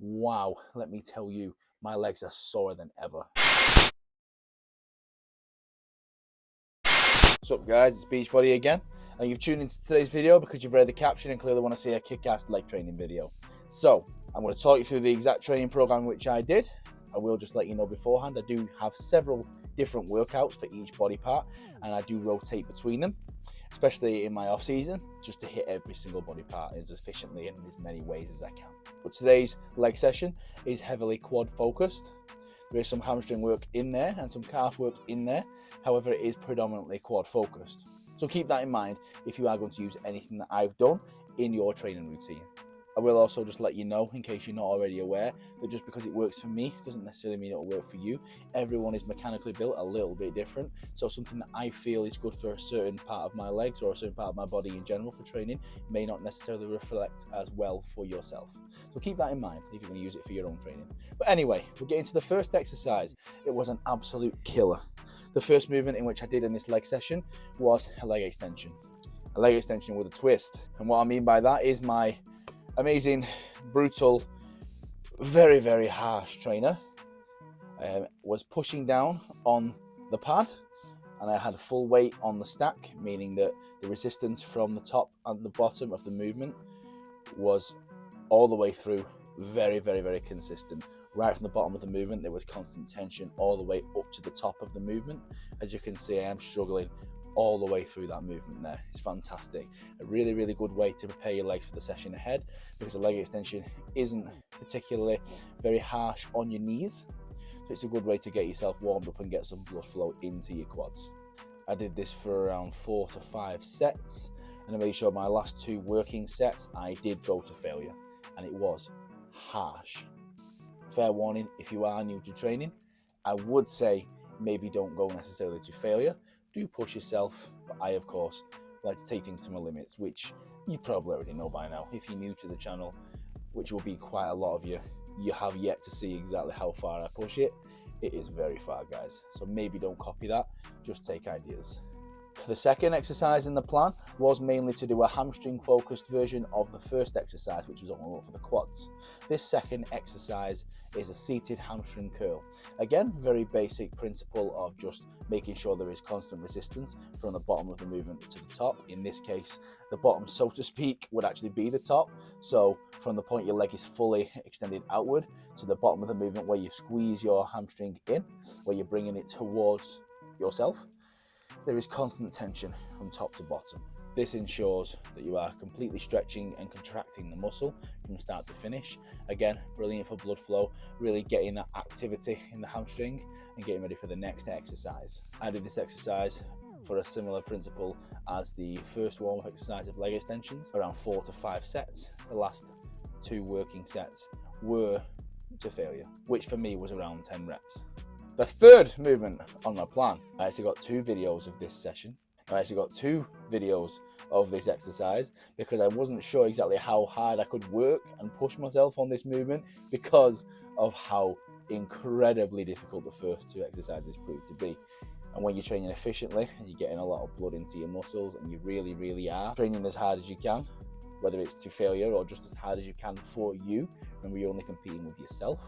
wow, let me tell you, my legs are sorer than ever. What's up guys, it's Beachbody again, and you've tuned into today's video because you've read the caption and clearly want to see a kick-ass leg training video. So, I'm going to talk you through the exact training program which I did. I will just let you know beforehand, I do have several different workouts for each body part, and I do rotate between them, especially in my off season, just to hit every single body part as efficiently and in as many ways as I can. But today's leg session is heavily quad focused. There is some hamstring work in there and some calf work in there. However, it is predominantly quad focused. So keep that in mind if you are going to use anything that I've done in your training routine. I will also just let you know, in case you're not already aware, that just because it works for me doesn't necessarily mean it'll work for you. Everyone is mechanically built a little bit different. So something that I feel is good for a certain part of my legs or a certain part of my body in general for training may not necessarily reflect as well for yourself. So keep that in mind if you're going to use it for your own training. But anyway, we'll get into the first exercise. It was an absolute killer. The first movement in which I did in this leg session was a leg extension. A leg extension with a twist. And what I mean by that is my amazing, brutal, very, very harsh trainer was pushing down on the pad, and I had full weight on the stack, meaning that the resistance from the top and the bottom of the movement was all the way through very, very, very consistent. Right from the bottom of the movement, there was constant tension all the way up to the top of the movement. As you can see, I am struggling all the way through that movement there. It's fantastic. A really, really good way to prepare your legs for the session ahead, because a leg extension isn't particularly very harsh on your knees. So it's a good way to get yourself warmed up and get some blood flow into your quads. I did this for around 4 to 5 sets, and I made sure my last 2 working sets, I did go to failure, and it was harsh. Fair warning, if you are new to training, I would say maybe don't go necessarily to failure. Do push yourself, but I, of course, like to take things to my limits, which you probably already know by now. If you're new to the channel, which will be quite a lot of you, you have yet to see exactly how far I push it. It is very far, guys. So maybe don't copy that, just take ideas. The second exercise in the plan was mainly to do a hamstring focused version of the first exercise, which was all for the quads. This second exercise is a seated hamstring curl. Again, very basic principle of just making sure there is constant resistance from the bottom of the movement to the top. In this case, the bottom, so to speak, would actually be the top. So from the point your leg is fully extended outward to the bottom of the movement where you squeeze your hamstring in, where you're bringing it towards yourself, there is constant tension from top to bottom. This ensures that you are completely stretching and contracting the muscle from start to finish. Again, brilliant for blood flow, really getting that activity in the hamstring and getting ready for the next exercise. I did this exercise for a similar principle as the first warm-up exercise of leg extensions, around 4 to 5 sets. The last 2 working sets were to failure, which for me was around 10 reps. The third movement on my plan, I actually got 2 videos of this session. I actually got 2 videos of this exercise because I wasn't sure exactly how hard I could work and push myself on this movement because of how incredibly difficult the first 2 exercises proved to be. And when you're training efficiently and you're getting a lot of blood into your muscles and you really, really are training as hard as you can, whether it's to failure or just as hard as you can for you, and you're only competing with yourself,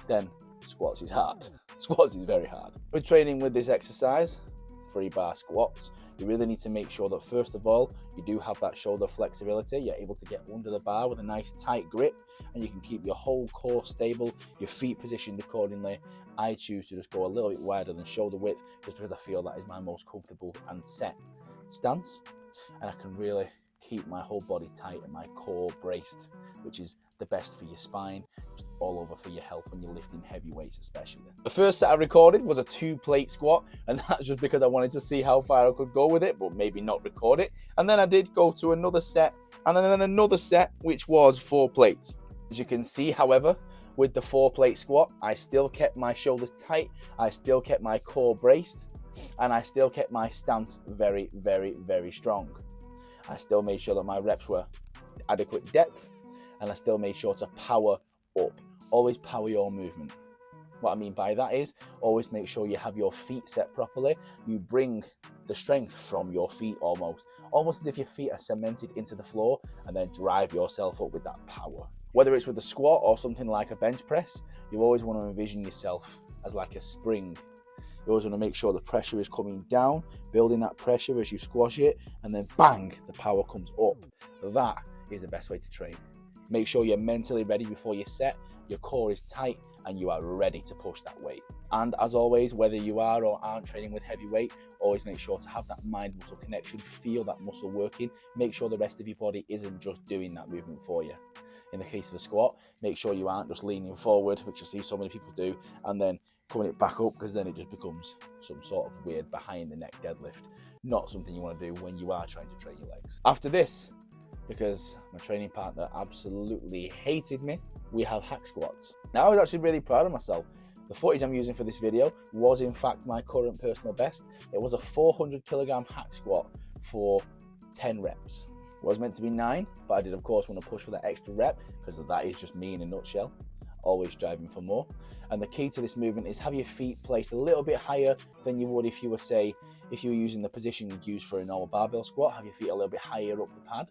then squats is hard. Squats is very hard. With training with this exercise, 3 bar squats, you really need to make sure that first of all, you do have that shoulder flexibility. You're able to get under the bar with a nice tight grip, and you can keep your whole core stable, your feet positioned accordingly. I choose to just go a little bit wider than shoulder width just because I feel that is my most comfortable and set stance, and I can really keep my whole body tight and my core braced, which is the best for your spine, just all over for your health when you're lifting heavy weights especially. The first set I recorded was a 2-plate squat, and that's just because I wanted to see how far I could go with it, but maybe not record it. And then I did go to another set, and then another set, which was 4 plates. As you can see, however, with the 4-plate squat, I still kept my shoulders tight, I still kept my core braced, and I still kept my stance very, very, very strong. I still made sure that my reps were adequate depth, and I still made sure to power up. Always power your movement. What I mean by that is always make sure you have your feet set properly. You bring the strength from your feet almost as if your feet are cemented into the floor, and then drive yourself up with that power. Whether it's with a squat or something like a bench press, you always want to envision yourself as like a spring. You always want to make sure the pressure is coming down, building that pressure as you squash it, and then bang, the power comes up. That is the best way to train. Make sure you're mentally ready before you set, your core is tight, and you are ready to push that weight. And as always, whether you are or aren't training with heavy weight, always make sure to have that mind-muscle connection, feel that muscle working, make sure the rest of your body isn't just doing that movement for you. In the case of a squat, make sure you aren't just leaning forward, which I see so many people do, and then coming it back up, because then it just becomes some sort of weird behind the neck deadlift. Not something you want to do when you are trying to train your legs. After this, because my training partner absolutely hated me, we have hack squats. Now I was actually really proud of myself. The footage I'm using for this video was in fact my current personal best. It was a 400 kilogram hack squat for 10 reps. It was meant to be 9, but I did of course want to push for that extra rep, because that is just me in a nutshell. Always striving for more. And the key to this movement is have your feet placed a little bit higher than you would if you were, say, if you were using the position you'd use for a normal barbell squat. Have your feet a little bit higher up the pad.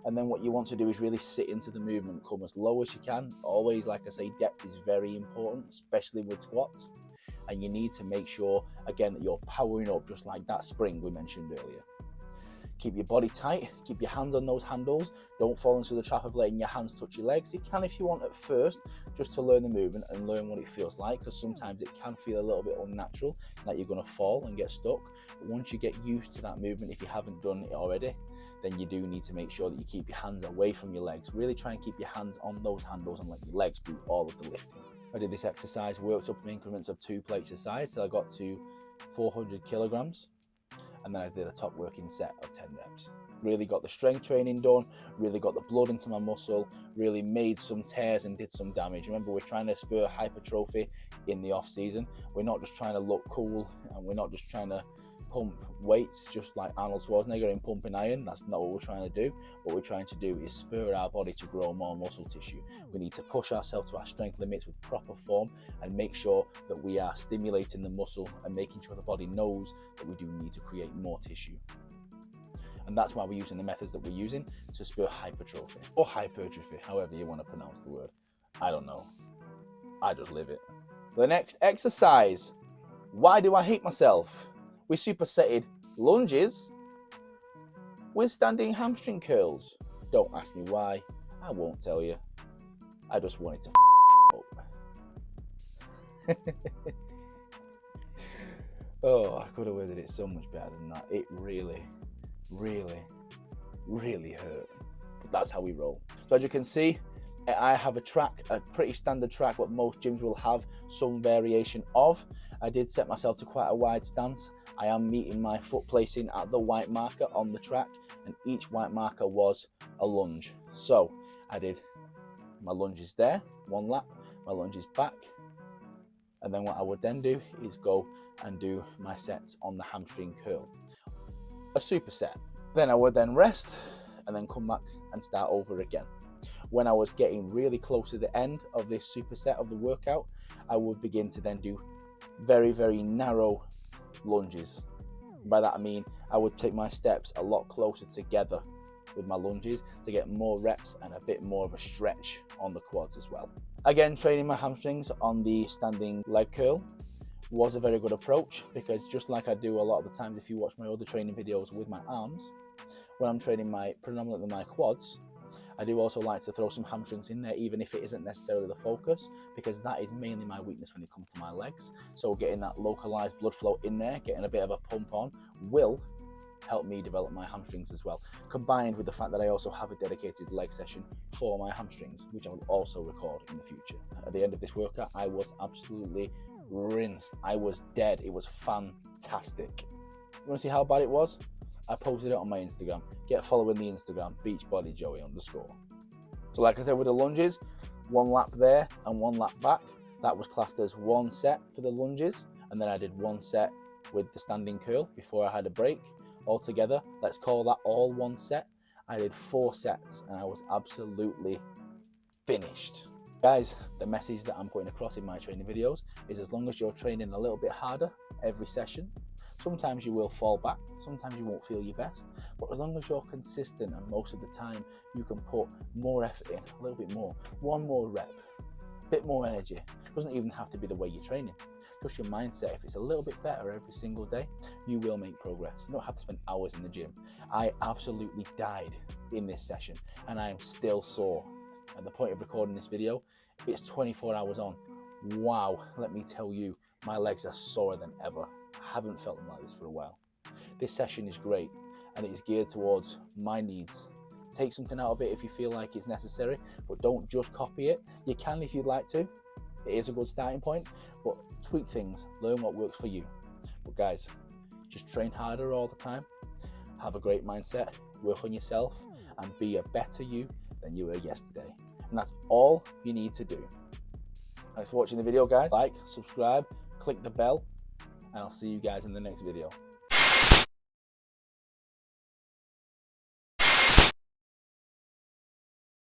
And then what you want to do is really sit into the movement, come as low as you can. Always, like I say, depth is very important, especially with squats. And you need to make sure, again, that you're powering up just like that spring we mentioned earlier. Keep your body tight, keep your hands on those handles. Don't fall into the trap of letting your hands touch your legs. You can if you want at first, just to learn the movement and learn what it feels like, because sometimes it can feel a little bit unnatural, like you're going to fall and get stuck. But once you get used to that movement, if you haven't done it already, then you do need to make sure that you keep your hands away from your legs. Really try and keep your hands on those handles and let your legs do all of the lifting. I did this exercise, worked up in increments of 2 plates a side, till I got to 400 kilograms. And then I did a top working set of 10 reps. Really got the strength training done, really got the blood into my muscle, really made some tears and did some damage. Remember, we're trying to spur hypertrophy in the off season. We're not just trying to look cool, and we're not just trying to pump weights just like Arnold Schwarzenegger in Pumping Iron. That's not what we're trying to do. What we're trying to do is spur our body to grow more muscle tissue. We need to push ourselves to our strength limits with proper form and make sure that we are stimulating the muscle and making sure the body knows that we do need to create more tissue. And that's why we're using the methods that we're using to spur hypertrophy or hypertrophy, however you want to pronounce the word. I don't know. I just live it. The next exercise. Why do I hate myself? We supersetted lunges with standing hamstring curls. Don't ask me why, I won't tell you. I just wanted to up. Oh, I could have worded it so much better than that. It really, really, really hurt. But that's how we roll. So as you can see, I have a track, a pretty standard track, what most gyms will have some variation of. I did set myself to quite a wide stance. I am meeting my foot placing at the white marker on the track, and each white marker was a lunge. So I did my lunges there, 1 lap, my lunges back, and then what I would then do is go and do my sets on the hamstring curl, a superset. Then I would then rest and then come back and start over again. When I was getting really close to the end of this superset of the workout, I would begin to then do very, very narrow lunges. By that I mean I would take my steps a lot closer together with my lunges to get more reps and a bit more of a stretch on the quads as well. Again, training my hamstrings on the standing leg curl was a very good approach, because just like I do a lot of the times if you watch my other training videos with my arms, when I'm training predominantly my quads, I do also like to throw some hamstrings in there, even if it isn't necessarily the focus, because that is mainly my weakness when it comes to my legs. So getting that localized blood flow in there, getting a bit of a pump on, will help me develop my hamstrings as well, combined with the fact that I also have a dedicated leg session for my hamstrings, which I will also record in the future. At the end of this workout, I was absolutely rinsed. I was dead. It was fantastic. You want to see how bad it was? I posted it on my Instagram. Get following the Instagram, BeachBodyJoey_. So like I said with the lunges, 1 lap there and 1 lap back. That was classed as 1 set for the lunges. And then I did 1 set with the standing curl before I had a break. Altogether, let's call that all 1 set. I did 4 sets and I was absolutely finished. Guys, the message that I'm putting across in my training videos is as long as you're training a little bit harder every session, sometimes you will fall back, sometimes you won't feel your best, but as long as you're consistent and most of the time you can put more effort in, a little bit more, one more rep, a bit more energy. It doesn't even have to be the way you're training, just your mindset. If it's a little bit better every single day, you will make progress. You don't have to spend hours in the gym. I absolutely died in this session and I am still sore. At the point of recording this video, it's 24 hours on. Wow, let me tell you, my legs are sorer than ever. I haven't felt them like this for a while. This session is great and it is geared towards my needs. Take something out of it if you feel like it's necessary, but don't just copy it. You can if you'd like to. It is a good starting point, but tweak things, learn what works for you. But guys, just train harder all the time. Have a great mindset, work on yourself, and be a better you than you were yesterday. And that's all you need to do. Thanks for watching the video, guys. Like, subscribe, click the bell, and I'll see you guys in the next video.